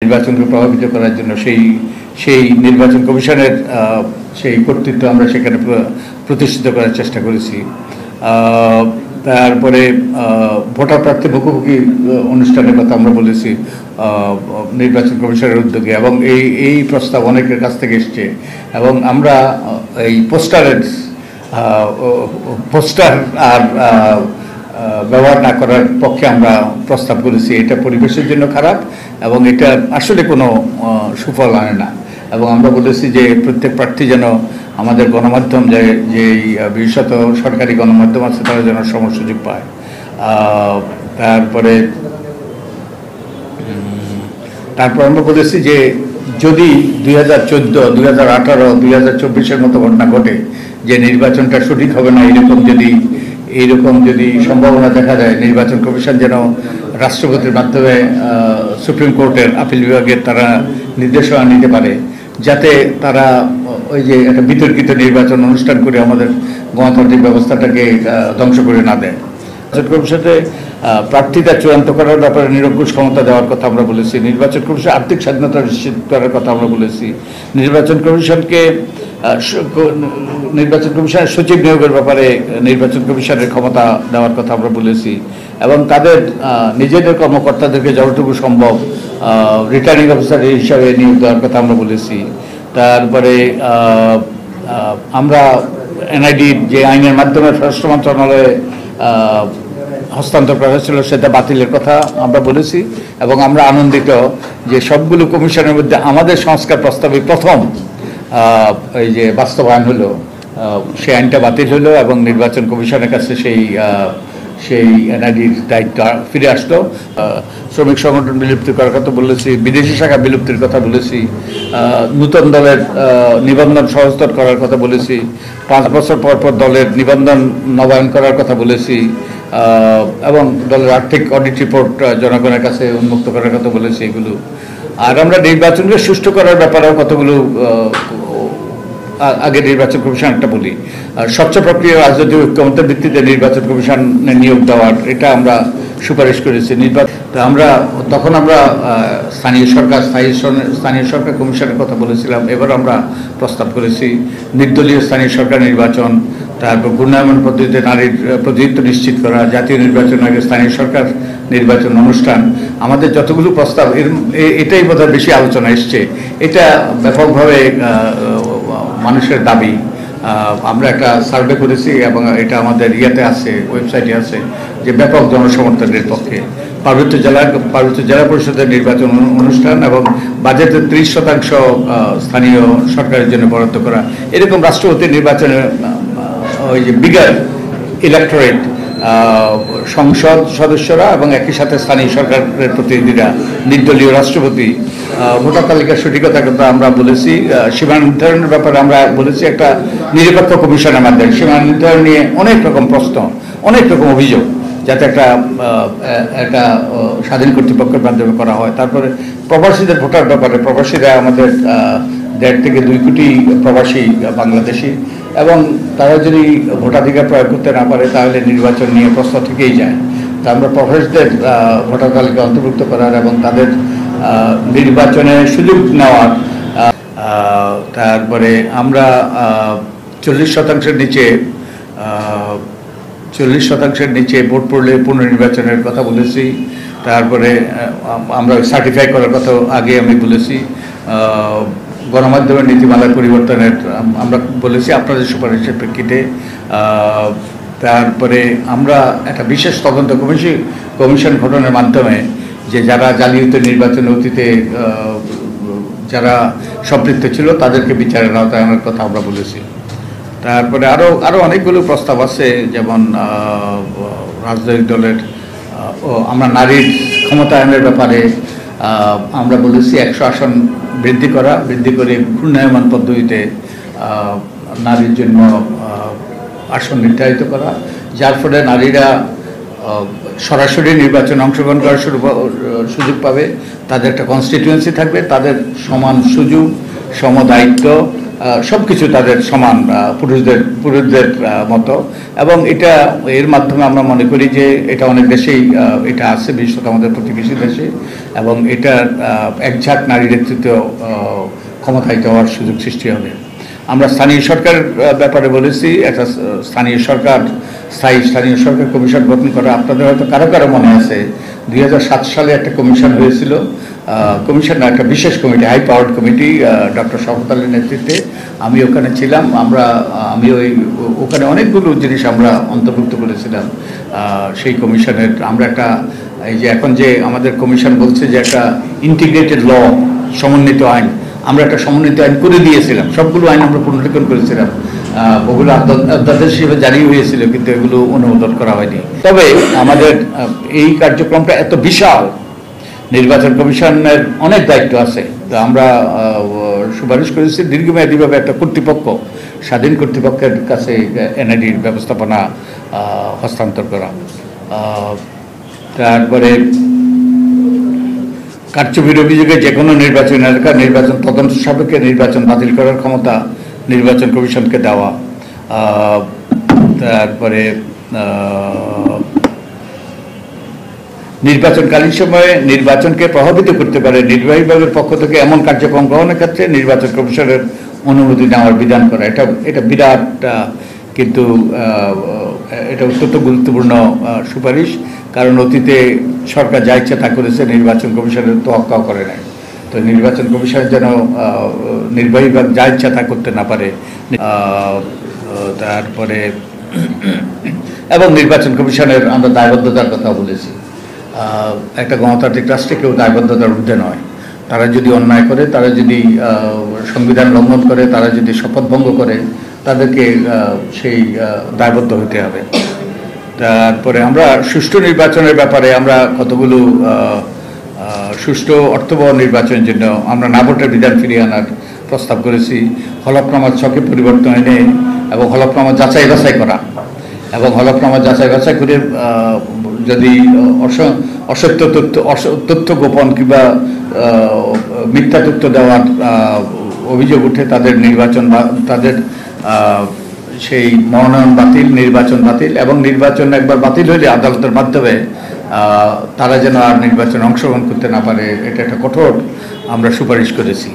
নির্বাচনকে প্রভাবিত করার জন্য সেই নির্বাচন কমিশনের সেই কর্তৃত্ব আমরা সেখানে প্রতিষ্ঠিত করার চেষ্টা করেছি। তারপরে ভোটার প্রার্থী মুখোমুখি অনুষ্ঠানের কথা আমরা বলেছি নির্বাচন কমিশনের উদ্যোগে, এবং এই প্রস্তাব অনেকের কাছ থেকে এসছে, এবং আমরা এই পোস্টার আর ব্যবহার না করার পক্ষে আমরা প্রস্তাব করেছি। এটা পরিবেশের জন্য খারাপ এবং এটা আসলে কোনো সুফল আনে না, এবং আমরা বলেছি যে প্রত্যেক প্রার্থী যেন আমাদের গণমাধ্যম যে বিশেষত সরকারি গণমাধ্যম আছে তারা যেন সুযোগ পায়। তারপর আমরা বলেছি যে যদি 2014, 2018, 2024-এর মতো ঘটনা ঘটে যে নির্বাচনটা সঠিক হবে না, এইরকম যদি সম্ভাবনা দেখা যায়, নির্বাচন কমিশন যেন রাষ্ট্রপতির মাধ্যমে সুপ্রিম কোর্টের আপিল বিভাগের তারা নির্দেশনা নিতে পারে, যাতে তারা ওই যে একটা বিতর্কিত নির্বাচন অনুষ্ঠান করে আমাদের গণতান্ত্রিক ব্যবস্থাটাকে ধ্বংস করে না দেয়। নির্বাচন কমিশনে প্রার্থীতা চূড়ান্ত করার ব্যাপারে নিরঙ্কুশ ক্ষমতা দেওয়ার কথা আমরা বলেছি। নির্বাচন কমিশন আর্থিক স্বাধীনতা নিশ্চিত করার কথা আমরা বলেছি। নির্বাচন কমিশনের সচিব নিয়োগের ব্যাপারে নির্বাচন কমিশনের ক্ষমতা দেওয়ার কথা আমরা বলেছি, এবং তাদের নিজেদের কর্মকর্তাদেরকে যতটুকু সম্ভব রিটার্নিং অফিসার হিসাবে নিয়োগ দেওয়ার কথা আমরা বলেছি। তারপরে আমরা এনআইডি যে আইনের মাধ্যমে স্বরাষ্ট্র মন্ত্রণালয়ে হস্তান্তর করা হয়েছিল সেটা বাতিলের কথা আমরা বলেছি, এবং আমরা আনন্দিত যে সবগুলো কমিশনের মধ্যে আমাদের সংস্কার প্রস্তাবে প্রথম এই যে বাস্তবায়ন হলো, সেই আইনটা বাতিল হলো এবং নির্বাচন কমিশনের কাছে সেই এনআইডির দায়িত্ব ফিরে আসলো। শ্রমিক সংগঠন বিলুপ্তি করার কথা বলেছি, বিদেশি শাখা বিলুপ্তির কথা বলেছি, নূতন দলের নিবন্ধন সহজতর করার কথা বলেছি, 5 বছর পর দলের নিবন্ধন নবায়ন করার কথা বলেছি, এবং দলের আর্থিক অডিট রিপোর্ট জনগণের কাছে উন্মুক্ত করার কথা বলেছি এগুলো। আর আমরা নির্বাচনকে সুষ্ঠু করার ব্যাপারেও কতগুলো আগে নির্বাচন কমিশন একটা বলি, স্বচ্ছ প্রক্রিয়া রাজনৈতিক ঐক্যমতের ভিত্তিতে নির্বাচন কমিশনে নিয়োগ দেওয়ার এটা আমরা সুপারিশ করেছি। তখন আমরা স্থানীয় সরকার কমিশনের কথা বলেছিলাম। এবার আমরা প্রস্তাব করেছি নির্দলীয় স্থানীয় সরকার নির্বাচন, তারপর ঘূর্ণায়মান পদ্ধতিতে নারীর প্রতিনিধিত্ব নিশ্চিত করা, জাতীয় নির্বাচন আগে স্থানীয় সরকার নির্বাচন অনুষ্ঠান। আমাদের যতগুলো প্রস্তাব এটাই বোধহয় বেশি আলোচনা এসছে। এটা ব্যাপকভাবে মানুষের দাবি। আমরা একটা সার্ভে করেছি এবং এটা আমাদের আছে, ওয়েবসাইটে আছে, যে ব্যাপক জনসমর্থনের পক্ষে পার্বত্য জেলা পরিষদের নির্বাচন অনুষ্ঠান এবং বাজেটের 30% স্থানীয় সরকারের জন্য বরাদ্দ করা, এরকম রাষ্ট্রপতি নির্বাচনে ওই যে বিগার ইলেকটোরেট সংসদ সদস্যরা এবং একই সাথে স্থানীয় সরকারের প্রতিনিধিরা, নির্দলীয় রাষ্ট্রপতি, ভোটার তালিকার সঠিকতার কথা আমরা বলেছি। সীমা নির্ধারণের ব্যাপারে আমরা বলেছি একটা নিরপেক্ষ কমিশনের মাধ্যমে সীমা নির্ধারণ নিয়ে অনেক রকম প্রশ্ন, অনেক রকম অভিযোগ, যাতে একটা স্বাধীন কর্তৃপক্ষের মাধ্যমে করা হয়। তারপরে প্রবাসীদের ভোটার ব্যাপারে, প্রবাসীরা আমাদের 1.5 থেকে 2 কোটি প্রবাসী বাংলাদেশি, এবং তারা যদি ভোটাধিকার প্রয়োগ করতে না পারে তাহলে নির্বাচন নিয়ে প্রশ্ন থেকেই যায়। তা আমরা প্রবাসীদের ভোটার তালিকা অন্তর্ভুক্ত করার এবং তাদের নির্বাচনে সুযোগ নেওয়ার, তারপরে আমরা 40% নিচে ভোট পড়লে পুনর্নির্বাচনের কথা বলেছি। তারপরে আমরা সার্টিফাই করার কথা আগে আমি বলেছি। গণমাধ্যমের নীতিমালার পরিবর্তনের আমরা বলেছি আপনাদের সুপারিশের প্রেক্ষিতে। তারপরে আমরা একটা বিশেষ তদন্ত কমিশন গঠনের মাধ্যমে যে যারা জালিয়াতি নির্বাচনে অতীতে যারা সম্পৃক্ত ছিল তাদেরকে বিচারের আওতায় আনার কথা আমরা বলেছি। তারপরে আরও অনেকগুলো প্রস্তাব আছে, যেমন রাজনৈতিক দলের আমরা নারীর ক্ষমতায়নের ব্যাপারে আমরা বলেছি 100 আসন বৃদ্ধি করে ঘূর্ণায়মান পদ্ধতিতে নারীর জন্য আসন নির্ধারিত করা, যার ফলে নারীরা সরাসরি নির্বাচনে অংশগ্রহণ করার সুযোগ পাবে, তাদের একটা কনস্টিটিউয়েন্সি থাকবে, তাদের সমান সুযোগ, সম দায়িত্ব, সব কিছু তাদের সমান পুরুষদের মতো। এবং এর মাধ্যমে আমরা মনে করি যে এটা অনেক দেশেই এটা আছে, বিশেষত আমাদের প্রতিবেশী দেশে, এবং এটার একঝাঁক নারী নেতৃত্ব ক্ষমতায়িত হওয়ার সুযোগ সৃষ্টি হবে। আমরা স্থানীয় সরকারের ব্যাপারে বলেছি, একটা স্থানীয় সরকার কমিশন গঠন করা। আপনাদের হয়তো কারো কারো মনে আছে 2007 সালে একটা কমিশন হয়েছিল, কমিশন না, একটা বিশেষ committee, high powered committee, doctor Shawkat আলীর নেতৃত্বে। আমি ওখানে ছিলাম। আমি ওখানে অনেকগুলো জিনিস আমরা অন্তর্ভুক্ত করেছিলাম সেই কমিশনের। আমরা একটা এই যে এখন যে আমাদের কমিশন বলছে যে একটা ইন্টিগ্রেটেড ল, সমন্বিত আইন, আমরা একটা সমন্বিত আইন করে দিয়েছিলাম। সবগুলো আইন আমরা পুনরীক্ষণ করেছিলাম, ওগুলো অধ্যাদেশ হিসেবে জারি হয়েছিল, কিন্তু এগুলো অনুমোদন করা হয়নি। তবে আমাদের এই কার্যক্রমটা এত বিশাল, নির্বাচন কমিশনের অনেক দায়িত্ব আছে। তো আমরা সুপারিশ করেছি দীর্ঘমেয়াদীভাবে একটা কর্তৃপক্ষ, স্বাধীন কর্তৃপক্ষের কাছে এনআইডির ব্যবস্থাপনা হস্তান্তর করা। তারপরে কারচুপির অভিযোগে যে কোনো নির্বাচন এলাকা নির্বাচন তদন্ত সাপেক্ষে নির্বাচন বাতিল করার ক্ষমতা নির্বাচন কমিশনকে দেওয়া। তারপরে নির্বাচনকালীন সময়ে নির্বাচনকে প্রভাবিত করতে পারে নির্বাহী বিভাগের পক্ষ থেকে এমন কার্যক্রম গ্রহণের ক্ষেত্রে নির্বাচন কমিশনের অনুমতি নেওয়ার বিধান করা। এটা বিরাট, কিন্তু এটা অত্যন্ত গুরুত্বপূর্ণ সুপারিশ, কারণ অতীতে সরকার যা ইচ্ছা তা করেছে, নির্বাচন কমিশনের তোয়াক্কাও করে নাই। তো নির্বাচন কমিশন যেন নির্বাহী বিভাগ যা ইচ্ছা তা করতে না পারে। তারপরে এবং নির্বাচন কমিশনের আমরা দায়বদ্ধতার কথা বলেছি। একটা গণতান্ত্রিক রাষ্ট্রে কেউ দায়বদ্ধতার ঊর্ধ্বে নয়। তারা যদি অন্যায় করে, তারা যদি সংবিধান লঙ্ঘন করে, তারা যদি শপথ ভঙ্গ করে, তাদেরকে সেই দায়বদ্ধ হতে হবে। তারপরে আমরা সুষ্ঠু নির্বাচনের ব্যাপারে আমরা কতগুলো সুষ্ঠু অর্থবহ নির্বাচনের জন্য আমরা না ভোটের বিধান ফিরিয়ে আনার প্রস্তাব করেছি। হলফনামার ছকে পরিবর্তন এনে এবং হলফনামা যাচাই বাছাই করা, এবং হলফনামা যাচাই বাছাই করে যদি অসত্য তথ্য গোপন কিংবা মিথ্যা তথ্য দেওয়ার অভিযোগ উঠে, তাদের তাদের সেই মনোনয়ন বাতিল, নির্বাচন বাতিল, এবং নির্বাচন একবার বাতিল হলে আদালতের মাধ্যমে তারা যেন আর নির্বাচনে অংশগ্রহণ করতে না পারে, এটা একটা কঠোর আমরা সুপারিশ করেছি।